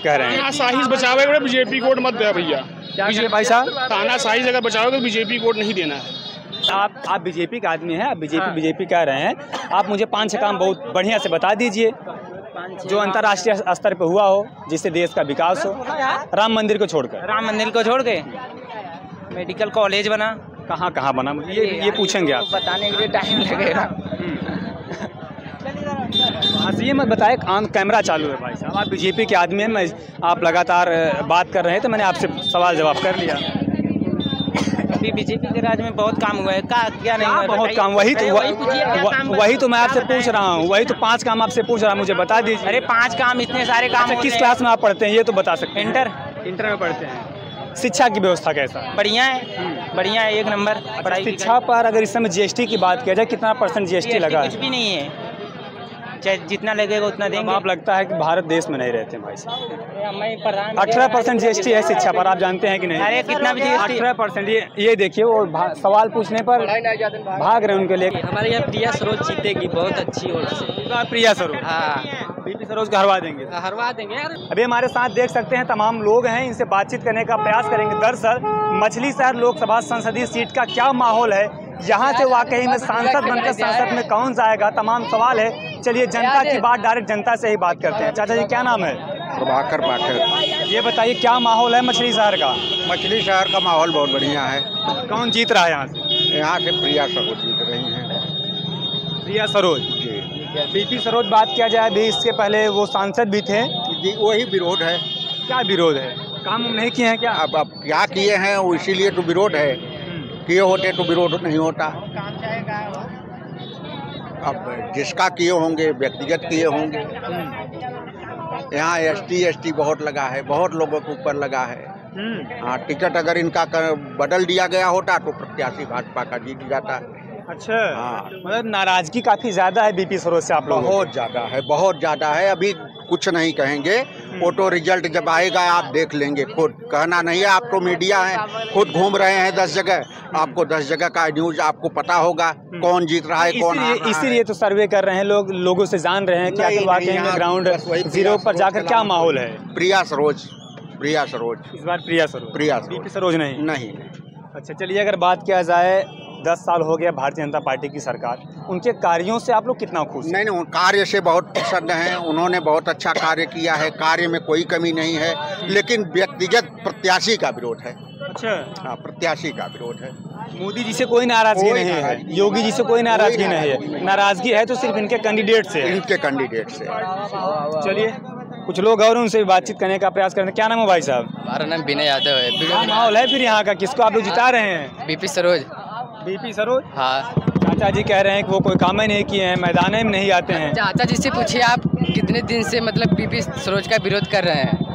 कह रहे हैं साहिज बचावे बीजेपी कोड मत दे भैया। क्या भाई साहब, ताना साहिज अगर बचाओगे तो बीजेपी कोड नहीं देना है। आप बीजेपी का आदमी हैं, आप बीजेपी कह रहे हैं, आप मुझे 5-6 काम बहुत बढ़िया से बता दीजिए जो अंतर्राष्ट्रीय स्तर पे हुआ हो, जिससे देश का विकास हो। राम मंदिर को छोड़ के मेडिकल कॉलेज बना, कहाँ बना, मुझे ये पूछेंगे आप, बताने के लिए टाइम लगेगा। हाँ, ये मत बताए, कैमरा चालू है भाई साहब, आप बीजेपी के आदमी हैं, आप लगातार बात कर रहे हैं तो मैंने आपसे सवाल जवाब कर लिया। अभी बीजेपी के राज में बहुत काम हुआ है, क्या नहीं हुआ? बहुत काम, वही तो मैं आपसे पूछ रहा हूँ, वही तो 5 काम आपसे पूछ रहा हूँ, मुझे बता दीजिए। अरे 5 काम, इतने सारे काम। किस क्लास में आप पढ़ते हैं ये तो बता सकते हैं? इंटर में पढ़ते हैं। शिक्षा की व्यवस्था कैसा है? बढ़िया है, 1 नंबर पढ़ाई। शिक्षा पर अगर इस समय जीएसटी की बात किया जाए, कितना % जीएसटी लगा? कुछ भी नहीं है, चाहे जितना लगेगा उतना देंगे। आप लगता है कि भारत देश में नहीं रहते भाई साहब। 18% जीएसटी है शिक्षा पर, आप जानते हैं कि नहीं? अरे कितना भी 18%। ये देखिए, वो सवाल पूछने पर भाग रहे हैं उनके लिए। हमारे यहाँ प्रिया सरोज जीतेगी बहुत अच्छी ओर से। प्रिया सरोज, हाँ, बीपी सरोज को हरवा देंगे यार। अभी हमारे साथ देख सकते हैं तमाम लोग हैं, इनसे बातचीत करने का प्रयास करेंगे। दरअसल मछली शहर लोकसभा संसदीय सीट का क्या माहौल है, यहाँ से वाकई में सांसद बनकर संसद में कौन जाएगा, तमाम सवाल है। चलिए जनता की बात, डायरेक्ट जनता से ही बात करते हैं। चाचा जी, क्या नाम है? प्रभाकर पाठक। ये बताइए क्या माहौल है मछली शहर का? मछली शहर का माहौल बहुत बढ़िया है। कौन जीत रहा है यहाँ से? यहाँ से प्रिया सरोज जीत रही हैं। प्रिया सरोज जी। बीपी सरोज बात किया जाए, अभी इसके पहले वो सांसद भी थे जी, वही विरोध है। क्या विरोध है? काम नहीं किए हैं क्या? अब क्या किए हैं, वो इसीलिए तो विरोध है। किए होते तो विरोध नहीं होता। अब जिसका किए होंगे, व्यक्तिगत किए होंगे। यहाँ ST बहुत लगा है, बहुत लोगों के ऊपर लगा है। हाँ, टिकट अगर इनका बदल दिया गया होता तो प्रत्याशी भाजपा का जीत जाता है। अच्छा, हाँ, मतलब नाराजगी काफी ज्यादा है बीपी सरोज से आप लोगों? बहुत ज्यादा है। अभी कुछ नहीं कहेंगे, वो तो रिजल्ट जब आएगा आप देख लेंगे खुद। कहना नहीं है, आप तो मीडिया है, खुद घूम रहे हैं 10 जगह, आपको 10 जगह का न्यूज आपको पता होगा कौन जीत रहा है, कौन हार रहा है। इसीलिए तो सर्वे कर रहे हैं, लोगों से जान रहे हैं कि वाकई में ग्राउंड जीरो पर जाकर क्या माहौल है। प्रिया सरोज इस बार प्रिया सरोज, बीपी सरोज नहीं। अच्छा, चलिए अगर बात किया जाए, 10 साल हो गया भारतीय जनता पार्टी की सरकार, उनके कार्यों से आप लोग कितना खुश हैं? नहीं, कार्य से बहुत प्रसन्न हैं। उन्होंने बहुत अच्छा कार्य किया है, कार्य में कोई कमी नहीं है, लेकिन व्यक्तिगत प्रत्याशी का विरोध है। अच्छा, हाँ, प्रत्याशी का विरोध है। मोदी जी से कोई नाराजगी नहीं है, योगी जी से कोई नाराजगी नहीं है, नाराजगी है तो सिर्फ इनके कैंडिडेट से। चलिए कुछ लोग और उनसे बातचीत करने का प्रयास करते हैं। क्या नाम है भाई साहब? हमारा नाम विनय यादव है। क्या माहौल है फिर यहाँ का, किसको आप लोग जिता रहे हैं? बीपी सरोज। हाँ, चाचा जी कह रहे हैं कि वो कोई काम ही नहीं किए हैं, मैदान में नहीं आते हैं। चाचा जी से पूछिए आप कितने दिन से मतलब बीपी सरोज का विरोध कर रहे हैं।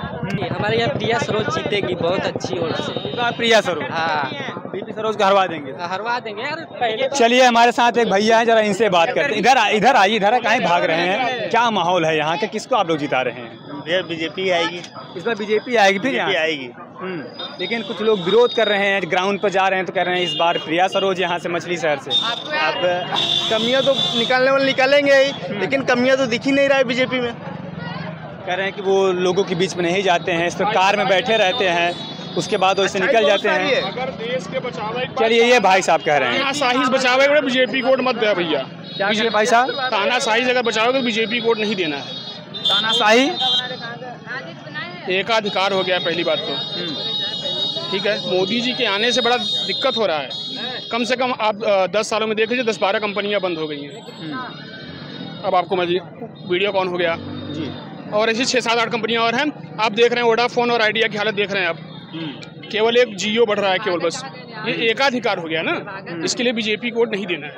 हमारे यहाँ प्रिया सरोज जीतेगी बहुत अच्छी ओर से। प्रिया सरोज, हाँ, बीपी सरोज को हरवा देंगे यार पहले। चलिए हमारे साथ एक भैया है, जरा इनसे बात करते हैं। इधर आइए, कहीं भाग रहे हैं? क्या माहौल है यहाँ के, किसको आप लोग जिता रहे हैं? बीजेपी आएगी इस बार, बीजेपी आएगी फिर यहाँ आएगी। लेकिन कुछ लोग विरोध कर रहे हैं, ग्राउंड पर जा रहे हैं तो कह रहे हैं इस बार प्रिया सरोज यहाँ से मछली शहर से। अब कमियां तो निकालने वाले निकालेंगे ही, लेकिन कमियां तो दिख ही नहीं रहा है बीजेपी में। कह रहे हैं कि वो लोगों के बीच में नहीं जाते हैं, इस कार में बैठे रहते हैं, उसके बाद वैसे निकल जाते हैं। अगर देश के बचावे, चलिए ये भाई साहब कह रहे हैं साहिज बचावे बीजेपी कोड मत दे भैया। क्या भाई साहब? ताना साहिज अगर बचाओगे तो बीजेपी कोड नहीं देना है। तानाशाही एकाधिकार हो गया पहली बात तो। ठीक है, मोदी जी के आने से बड़ा दिक्कत हो रहा है। कम से कम आप 10 सालों में देख लीजिए, 10-12 कंपनियां बंद हो गई हैं। अब आपको वीडियो कॉन हो गया जी, और ऐसी 6-7-8 कंपनियां और हैं। आप देख रहे हैं वोडाफोन और आइडिया की हालत देख रहे हैं आप। केवल एक जियो बढ़ रहा है केवल, बस ये एकाधिकार हो गया ना, इसके लिए बीजेपी को वोट नहीं देना है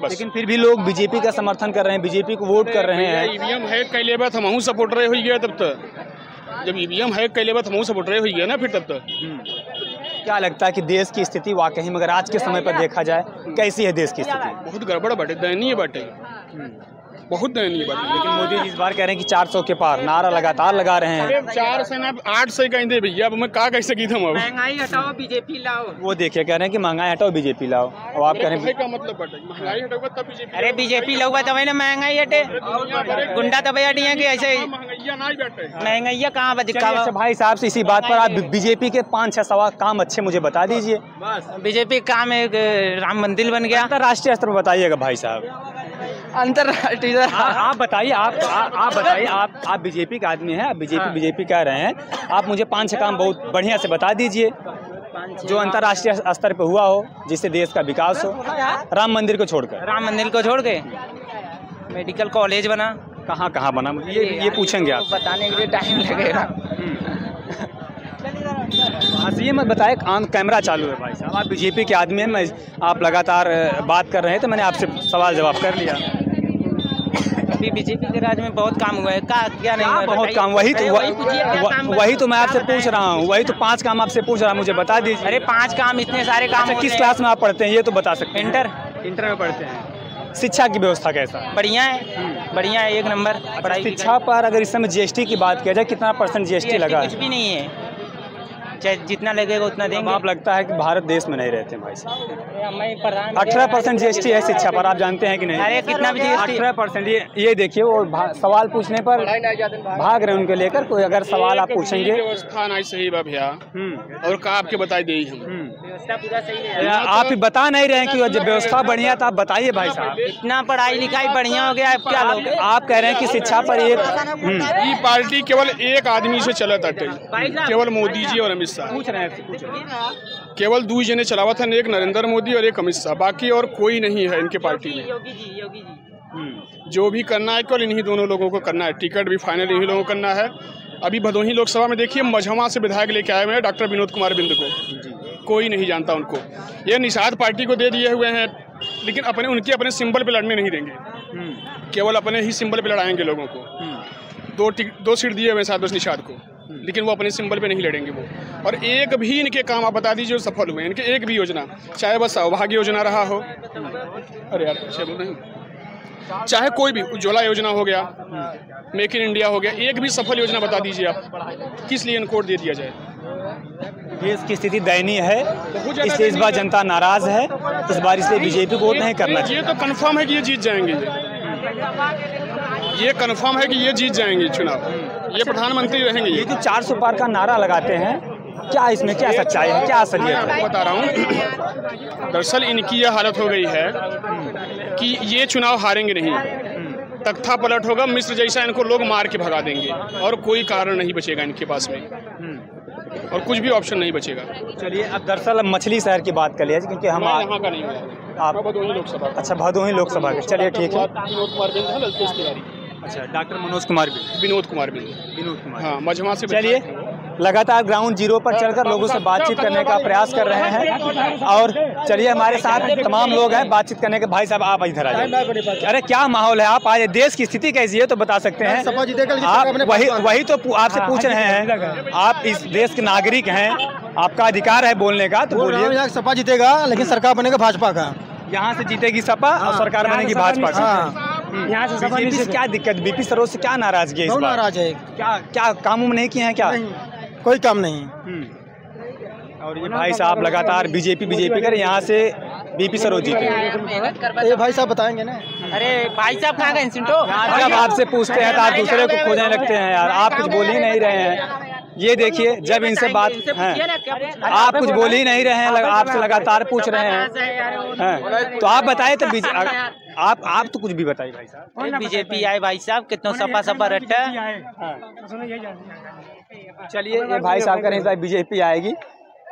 बस। लेकिन फिर भी लोग बीजेपी का समर्थन कर रहे हैं, बीजेपी को वोट कर रहे हैं। ईवीएम हैक कैले बात हमहू सपोर्ट रहे हो गया तब तक, जब ईवीएम हैक कैले बात हमहू सपोर्ट रहे हो गया ना, फिर तब तक। क्या लगता है कि देश की स्थिति वाकई में अगर आज के समय पर देखा जाए कैसी है देश की स्थिति? बहुत गड़बड़ बाटे, दयनीय बाटे। बहुत दयनीय बात है। लेकिन मोदी जी इस बार कह रहे हैं कि 400 के पार, नारा लगातार लगा रहे हैं। 4 से ना 8 से कहीं दे भैया, अब मैं क्या कह सकी था। महंगाई हटाओ बीजेपी लाओ। वो देखिए कह रहे हैं कि महंगाई हटाओ बीजेपी लाओ, और आप कह रहे हैं का मतलब बटे महंगाई हटाओगे तब बीजेपी। अरे बीजेपी लोग तब ना महंगाई हटे, गुंडा तब हटी है कि ऐसे महंगाइया ना बैठे, महंगाइया कहाँ दिखा। अच्छा भाई साहब से इसी बात पर आप बीजेपी के 5-6 सवा काम अच्छे मुझे बता दीजिए। बीजेपी काम एक राम मंदिर बन गया। अंतर्राष्ट्रीय स्तर पर बताइएगा भाई साहब। अंतर्राष्ट्रीय आप बताइए, आप बताइए, आप बीजेपी का आदमी हैं, आप बीजेपी कह रहे हैं, आप मुझे 5-6 काम बहुत बढ़िया से बता दीजिए जो अंतर्राष्ट्रीय स्तर पे हुआ हो, जिससे देश का विकास हो। राम मंदिर को छोड़कर, राम मंदिर को छोड़ के मेडिकल कॉलेज बना। कहाँ बना, ये पूछेंगे आप, बताने के लिए टाइम लगेगा। हाँ ये मत बताए, कैमरा चालू है भाई साहब, आप बीजेपी के आदमी हैं, आप लगातार बात कर रहे हैं तो मैंने आपसे सवाल जवाब कर लिया। अभी बीजेपी के राज में बहुत काम हुआ है, क्या नहीं हुआ? बहुत काम, वही तो मैं आपसे पूछ रहा हूँ, वही तो 5 काम आपसे पूछ रहा हूँ, मुझे बता दीजिए। अरे 5 काम, इतने सारे काम। किस क्लास में आप पढ़ते हैं ये तो बता सकते हैं? इंटर में पढ़ते हैं। शिक्षा की व्यवस्था कैसा है? बढ़िया है, बढ़िया है, 1 नंबर पढ़ाई। शिक्षा पर अगर इस समय जीएसटी की बात किया जाए, कितना % जीएसटी लगा? कुछ भी नहीं है, चाहे जितना लगेगा उतना देंगे। आप लगता है कि भारत देश में नहीं रहते भाई साहब। 18% जीएसटी है शिक्षा पर, आप जानते हैं कि नहीं? अरे कितना भी जीएसटी? 18%। ये देखिए, वो सवाल पूछने पर भाग रहे हैं उनके लेकर। कोई अगर सवाल आप पूछेंगे, व्यवस्था नहीं सही बा भैया, और का आपके बताई दे व्यवस्था पूरा सही है। आप बता नहीं रहे हैं कि व्यवस्था बढ़िया, तो आप बताइए भाई साहब। इतना पढ़ाई लिखाई बढ़िया हो गया, अब क्या लोग? आप कह रहे हैं कि शिक्षा पर ये पार्टी केवल एक आदमी से चलत है, केवल मोदी जी और अमित शाह। पूछ रहे हैं, केवल 2 जने चलावा था, एक नरेंद्र मोदी और एक अमित शाह, बाकी और कोई नहीं है इनके पार्टी में। योगी जी जो भी करना है केवल इन्हीं दोनों लोगों को करना है, टिकट भी फाइनल इन्हीं लोगों को करना है। अभी भदोही लोकसभा में देखिए, मझौवा से विधायक लेके आए हुए हैं डॉक्टर विनोद कुमार बिंद को, कोई नहीं जानता उनको। ये निषाद पार्टी को दे दिए हुए हैं, लेकिन उनके सिंबल पे लड़ने नहीं देंगे, केवल अपने ही सिंबल पे लड़ाएंगे लोगों को। 2 सीट दिए हुए साथ निषाद को, लेकिन वो अपने सिंबल पे नहीं लड़ेंगे वो। और एक भी इनके काम आप बता दीजिए जो सफल हुए, इनके एक भी योजना, चाहे बस सौभाग्य योजना रहा हो, अरे यार अच्छे बोल रहे हैं, चाहे कोई भी उज्ज्वला योजना हो गया, मेक इन इंडिया हो गया, एक भी सफल योजना बता दीजिए आप, किस लिए इनको वोट दे दिया जाए। देश की स्थिति दयनीय है, इसलिए इस बार जनता नाराज है, इस बार इसलिए बीजेपी को वोट नहीं करना चाहिए। ये तो कंफर्म है कि ये जीत जाएंगे, ये कंफर्म है कि ये जीत जाएंगे चुनाव, ये प्रधानमंत्री रहेंगे। ये जो 400 पार का नारा लगाते हैं, क्या इसमें क्या सच्चाई है, क्या असलियत है? बता रहा हूँ, दरअसल इनकी यह हालत हो गई है कि ये चुनाव हारेंगे नहीं, तख्ता पलट होगा, मिस्र जैसा इनको लोग मार के भगा देंगे, और कोई कारण नहीं बचेगा इनके पास में, और कुछ भी ऑप्शन नहीं बचेगा। चलिए, अब दरअसल मछली शहर की बात कर लिया, क्योंकि हम यहाँ का नहीं हुआ, आप भदोही लोकसभा। अच्छा, भदोही लोकसभा के, चलिए ठीक है। विनोद कुमार बिंद है, ललितेश तिवारी। अच्छा, डॉक्टर मनोज कुमार बिंद, विनोद कुमार बिंद, हाँ, मझौवा से। चलिए, लगातार ग्राउंड जीरो पर चलकर लोगों से बातचीत करने का प्रयास कर रहे हैं, और चलिए हमारे साथ तमाम लोग हैं बातचीत करने के। भाई साहब आप इधर आ जाइए। अरे क्या माहौल है, आप आए, देश की स्थिति कैसी है तो बता सकते हैं आप? वही तो आपसे पूछ रहे हैं, आप इस देश के नागरिक हैं, आपका अधिकार है बोलने का, तो बोलिए। सपा जीतेगा, लेकिन सरकार बनेगा भाजपा का। यहाँ से जीतेगी सपा और सरकार बनेगी भाजपा का। यहाँ से बीजेपी से क्या दिक्कत, बीपी सरोज से क्या नाराजगी है? नाराज है, क्या काम नहीं किए हैं क्या? कोई काम नहीं। और ये भाई साहब लगातार बीजेपी कर, यहाँ से बीपी सरोज जीते। ये भाई साहब बताएंगे ना। अरे भाई साहब कहाँ गए सिंटो? जब आपसे पूछते हैं तो आप दूसरे को खोजने लगते हैं यार, आप कुछ बोल ही नहीं रहे हैं। ये देखिए, जब इनसे बात है, आप कुछ बोल ही नहीं रहे हैं, आपसे लगातार पूछ रहे हैं, तो आप बताए तो आप तो कुछ भी बताइए भाई साहब। बीजेपी आए भाई साहब, कितना सपा रट्टा। चलिए, ये भाई साहब का नहीं, बीजेपी आएगी।